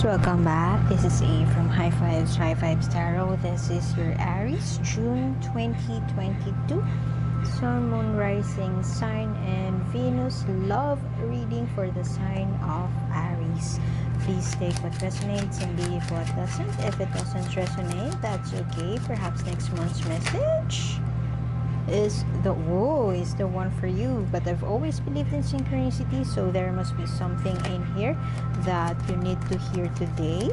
Welcome back. This is A from High Fives Tarot. This is your Aries, June 2022. Sun, Moon, Rising sign, and Venus love reading for the sign of Aries. Please take what resonates and leave what doesn't. If it doesn't resonate, that's okay. Perhaps next month's message is the one for you. But I've always believed in synchronicity, so there must be something in here that you need to hear today.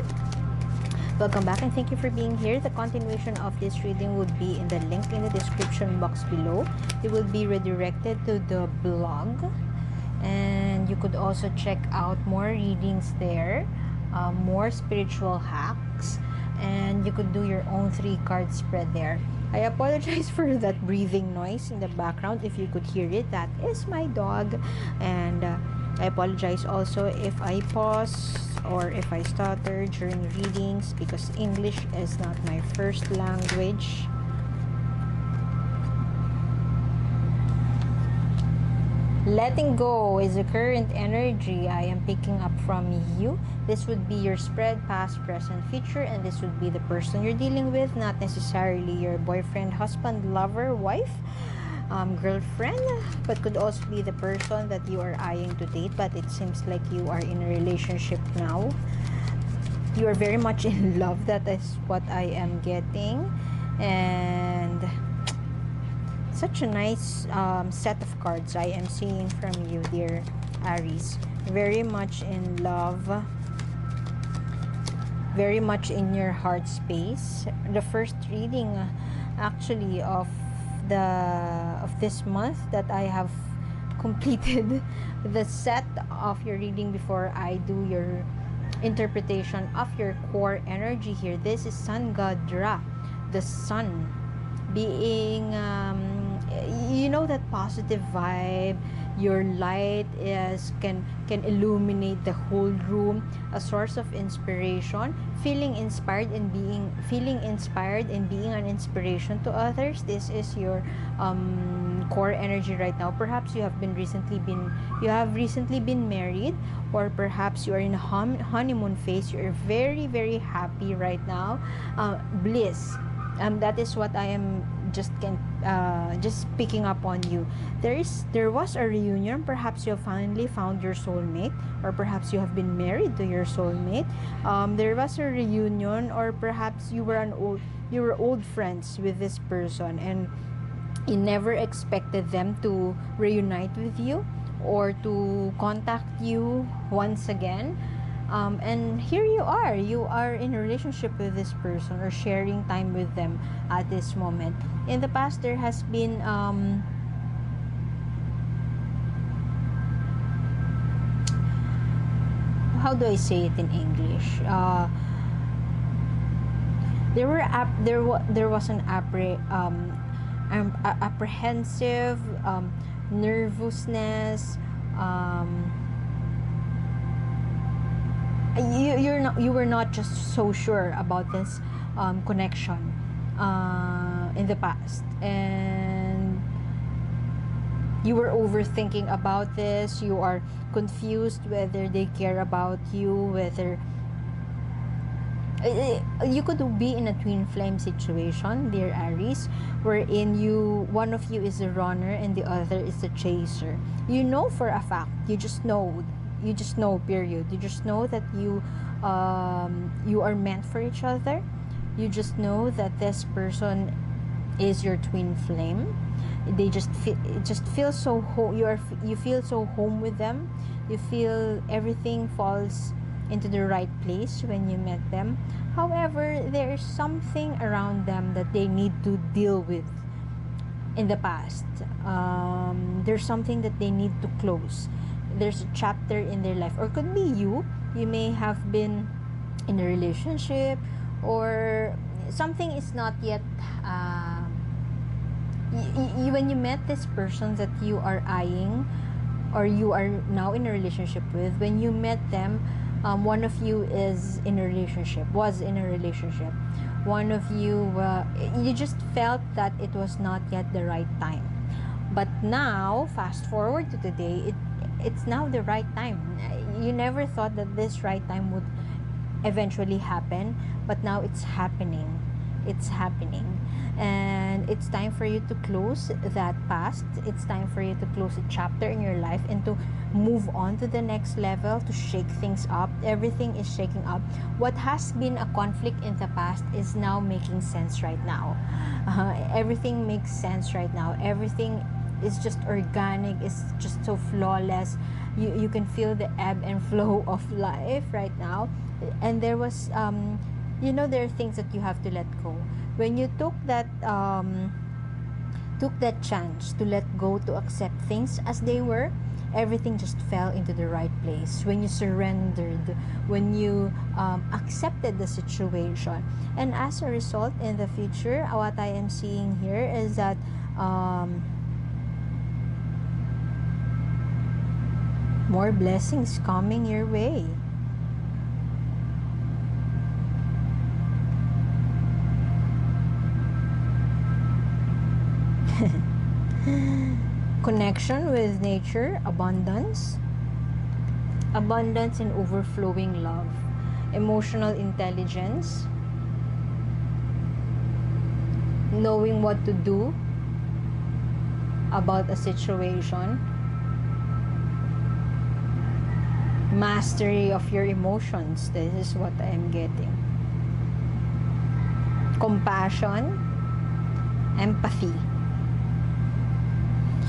Welcome back and thank you for being here. The continuation of this reading would be in the link in the description box below. It will be redirected to the blog, and you could also check out more readings there, more spiritual hacks, and you could do your own 3-card spread there. I apologize for that breathing noise in the background. If you could hear it, that is my dog. And I apologize also if I pause or if I stutter during readings, because English is not my first language. Letting go is the current energy I am picking up from you. This would be your spread, past, present, future, and this would be the person you're dealing with, not necessarily your boyfriend, husband, lover, wife, girlfriend, but could also be the person that you are eyeing to date, but it seems like you are in a relationship now. You are very much in love. That is what I am getting. And such a nice set of cards I am seeing from you, dear Aries. Very much in love, very much in your heart space. The first reading actually of this month that I have completed the set of your reading before I do your interpretation of your core energy here. This is Sun God Ra, the sun being you know, that positive vibe. Your light can illuminate the whole room, a source of inspiration, feeling inspired and being an inspiration to others. This is your core energy right now. Perhaps you have recently been married, or perhaps you are in a honeymoon phase. You're very, very happy right now. Bliss. That is what I am just picking up on you. There was a reunion. Perhaps you have finally found your soulmate, or perhaps you have been married to your soulmate. There was a reunion, or perhaps you were old friends with this person, and you never expected them to reunite with you or to contact you once again. And here you are in a relationship with this person, or sharing time with them at this moment. In the past, there has been how do I say it in English? There was an apprehensive nervousness. You were not just so sure about this connection in the past, and you were overthinking about this. You are confused whether they care about you, whether you could be in a twin flame situation, dear Aries, wherein one of you is a runner and the other is a chaser. You know for a fact, you just know, period. You just know that you are meant for each other. You just know that this person is your twin flame. They just feel so home. You feel so home with them. You feel everything falls into the right place when you met them. However, there's something around them that they need to deal with in the past. There's something that they need to close. There's a chapter in their life, or could be you may have been in a relationship, or something is not yet when you met this person that you are eyeing, or you are now in a relationship with. When you met them, one of you was in a relationship. One of you you just felt that it was not yet the right time. But now, fast forward to today, it's now the right time. You never thought that this right time eventually happen, but now it's happening. It's happening. And it's time for you to close that past. It's time for you to close a chapter in your life and to move on to the next level, to shake things up. Everything is shaking up. What has been a conflict in the past is now making sense right now. Everything makes sense right now. Everything is just organic. It's just so flawless. You can feel the ebb and flow of life right now. And there was there are things that you have to let go. When you took that chance to let go, to accept things as they were, everything just fell into the right place. When you surrendered, when you accepted the situation, and as a result, in the future, what I am seeing here is that more blessings coming your way. Connection with nature, abundance and overflowing love, emotional intelligence, knowing what to do about a situation, mastery of your emotions. This is what I am getting. Compassion, empathy.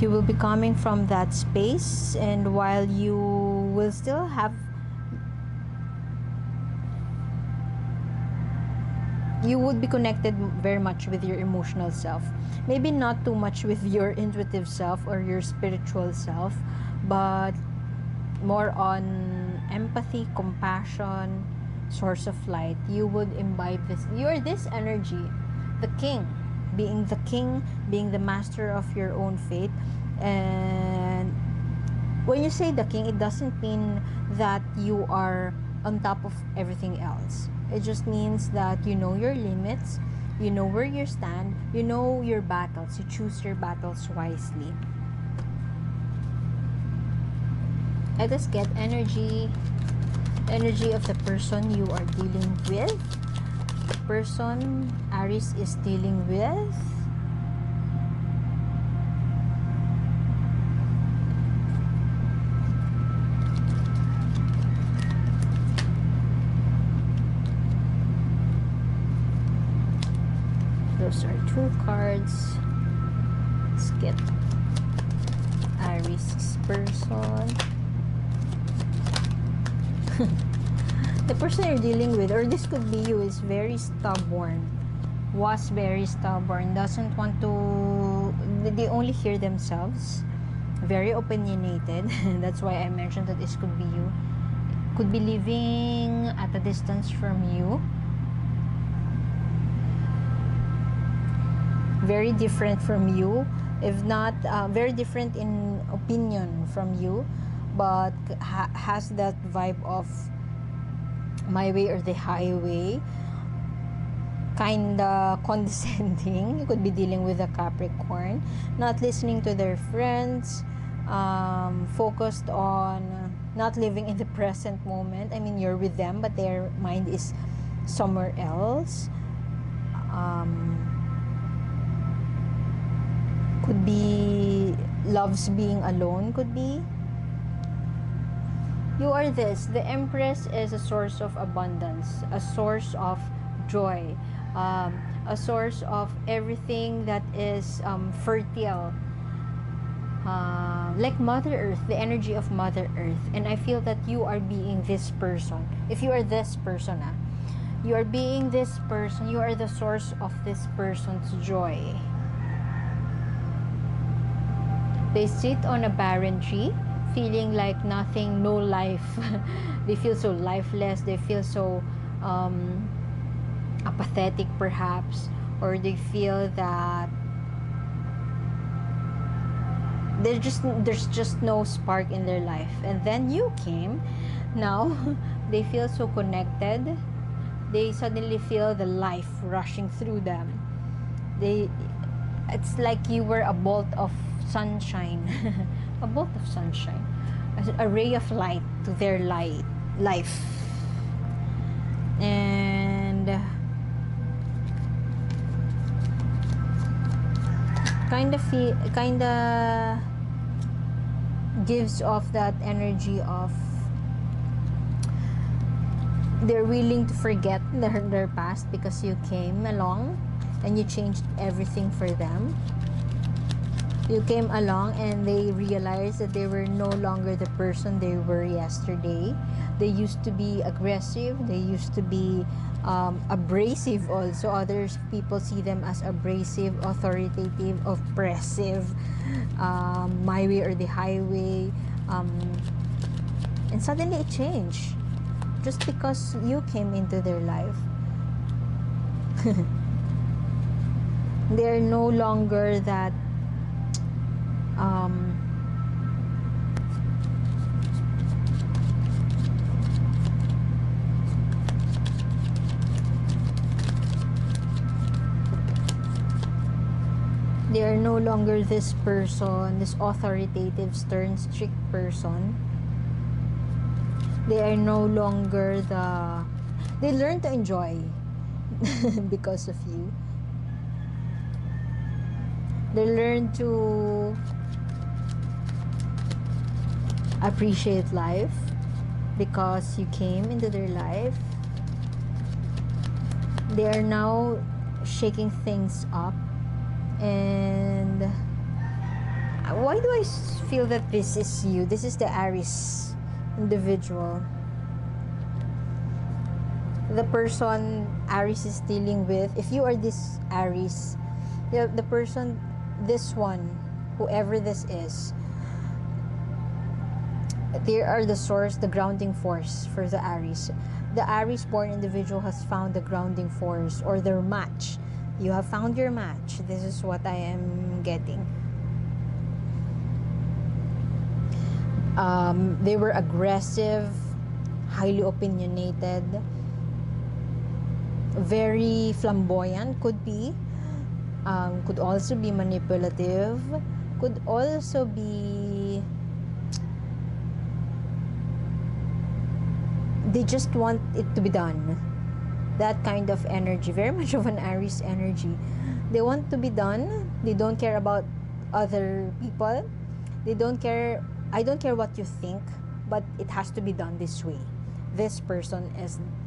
You will be coming from that space, and while you will still have, you would be connected very much with your emotional self. Maybe not too much with your intuitive self or your spiritual self, but more on empathy, compassion, source of light. You would imbibe this. You are this energy, the king, being the master of your own fate. And when you say the king, it doesn't mean that you are on top of everything else. It just means that you know your limits, you know where you stand, you know your battles, you choose your battles wisely. Let us get energy of the person you are dealing with. The person Aries is dealing with. Those are 2 cards. Let's get Aries' person. The person you're dealing with, or this could be you, is very stubborn. Was very stubborn. Doesn't want to... They only hear themselves. Very opinionated. That's why I mentioned that this could be you. Could be living at a distance from you. Very different from you. If not, very different in opinion from you. But has that vibe of my way or the highway, kinda condescending. You could be dealing with a Capricorn, not listening to their friends, focused on not living in the present moment. I mean, you're with them, but their mind is somewhere else. Could be loves being alone, could be. You are this. The Empress is a source of abundance, a source of joy, a source of everything that is fertile. Like Mother Earth, the energy of Mother Earth. And I feel that you are being this person. If you are this person, you are being this person. You are the source of this person's joy. They sit on a barren tree, feeling like nothing, no life. They feel so lifeless. They feel so apathetic, perhaps, or they feel that there's just no spark in their life. And then you came. Now they feel so connected. They suddenly feel the life rushing through them. It's like you were a bolt of sunshine. A bolt of sunshine, a ray of light to their life. and kind of gives off that energy of they're willing to forget their past because you came along and you changed everything for them. You came along and they realized that they were no longer the person they were yesterday. They used to be aggressive. They used to be abrasive also. Others people see them as abrasive, authoritative, oppressive, my way or the highway. And suddenly it changed. Just because you came into their life. They're no longer that they are no longer this person, this authoritative, stern, strict person. They are no longer they learn to enjoy because of you. They learn to appreciate life because you came into their life. They are now shaking things up. And why do I feel that this is you? This is the Aries individual. The person Aries is dealing with, if you are this Aries, the person, this one, whoever this is, they are the source, the grounding force for the Aries. The Aries born individual has found the grounding force or their match. You have found your match. This is what I am getting. They were aggressive, highly opinionated, very flamboyant, could be. Could also be manipulative, could also be they just want it to be done. That kind of energy, very much of an Aries energy. They want to be done. They don't care about other people. They don't care. I don't care what you think, but it has to be done this way. This person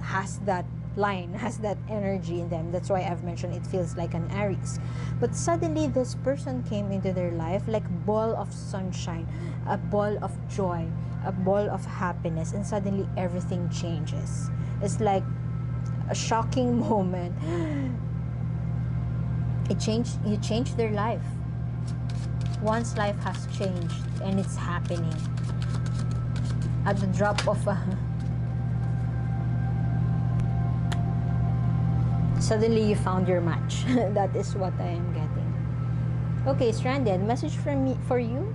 has that line, has that energy in them. That's why I've mentioned it feels like an Aries. But suddenly this person came into their life like a ball of sunshine, a ball of joy, a ball of happiness, and suddenly everything changes. It's like a shocking moment. You changed their life. One's life has changed and it's happening at the drop of a suddenly you found your match. That is what I am getting. Okay, stranded. Message from me for you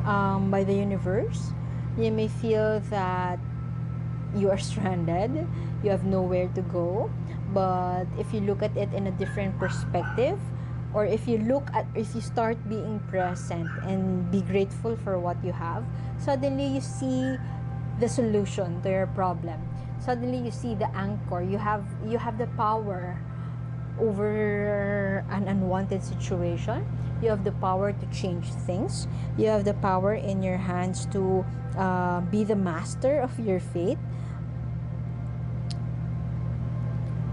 by the universe. You may feel that you are stranded. You have nowhere to go. But if you look at it in a different perspective, or if you start being present and be grateful for what you have, suddenly you see the solution to your problem. Suddenly you see the anchor. You have the power over an unwanted situation. You have the power to change things. You have the power in your hands to be the master of your fate.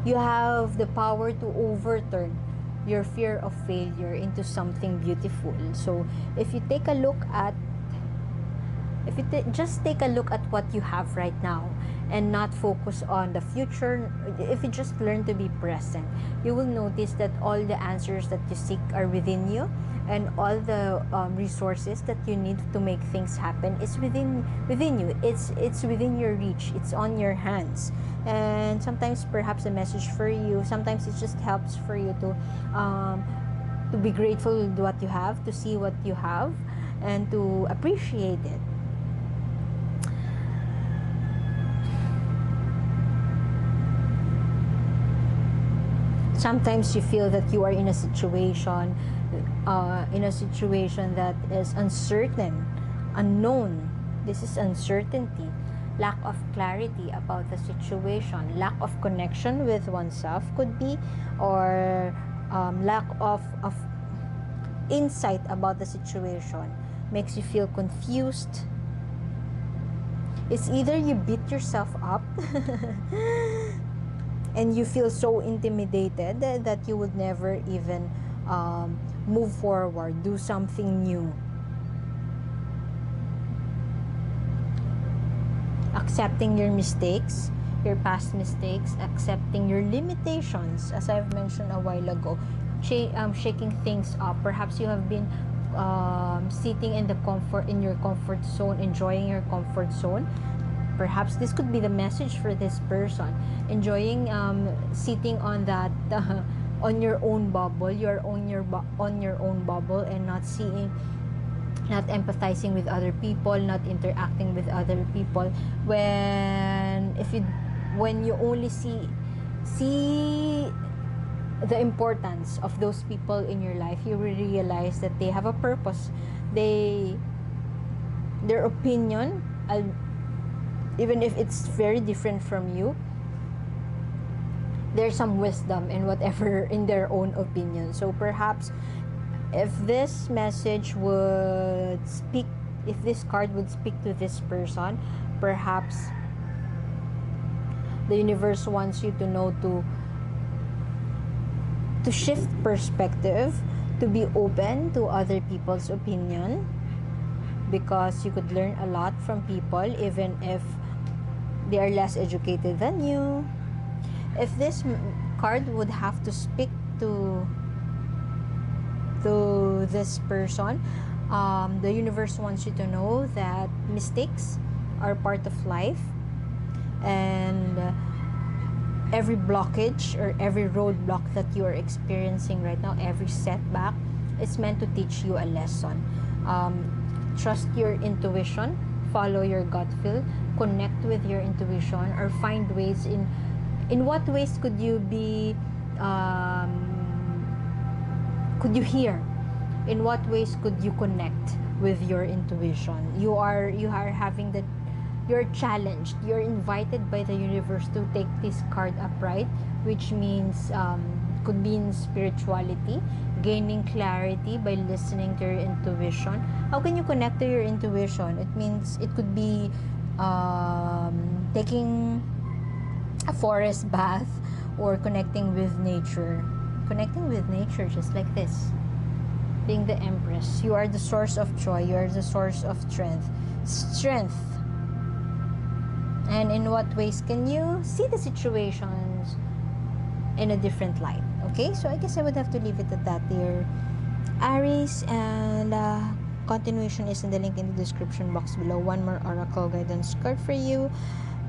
You have the power to overturn your fear of failure into something beautiful. So if you take a look at just take a look at what you have right now and not focus on the future, if you just learn to be present, you will notice that all the answers that you seek are within you, and all the resources that you need to make things happen is within you. It's within your reach. It's on your hands. And sometimes perhaps a message for you, sometimes it just helps for you to be grateful to what you have, to see what you have, and to appreciate it. Sometimes you feel that you are in a situation that is uncertain, unknown. This is uncertainty. lack of clarity about the situation, lack of connection with oneself could be, or lack of insight about the situation makes you feel confused. It's either you beat yourself up and you feel so intimidated that you would never even move forward, do something new. Accepting your mistakes, your past mistakes, accepting your limitations, as I've mentioned a while ago, shaking things up. Perhaps you have been sitting in your comfort zone, enjoying your comfort zone. Perhaps this could be the message for this person, enjoying sitting on that on your own bubble. You're on your own bubble and not seeing, not empathizing with other people, not interacting with other people. When you only see the importance of those people in your life, you will realize that they have a purpose. Their opinion, even if it's very different from you, there's some wisdom in whatever in their own opinion. So perhaps if this message would speak, if this card would speak to this person, perhaps the universe wants you to know to shift perspective, to be open to other people's opinion, because you could learn a lot from people even if they are less educated than you. If this card would have to speak to this person, the universe wants you to know that mistakes are part of life, and every blockage or every roadblock that you are experiencing right now, every setback, is meant to teach you a lesson. Trust your intuition, follow your gut feel, connect with your intuition, or find ways in what ways could you be could you hear, in what ways could you connect with your intuition. You are having that, you're challenged, you're invited by the universe to take this card upright, which means could be in spirituality, gaining clarity by listening to your intuition. How can you connect to your intuition? It means it could be taking a forest bath, or connecting with nature. Connecting with nature, just like this. Being the Empress. You are the source of joy. You are the source of strength. And in what ways can you see the situations in a different light? Okay, so I guess I would have to leave it at that, dear Aries. And continuation is in the link in the description box below. One more oracle guidance card for you,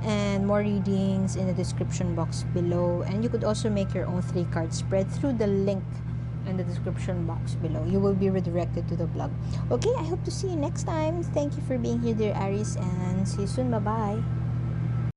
and more readings in the description box below. And you could also make your own 3-card spread through the link in the description box below. You will be redirected to the blog. Okay, I hope to see you next time. Thank you for being here, dear Aries, and see you soon. Bye bye.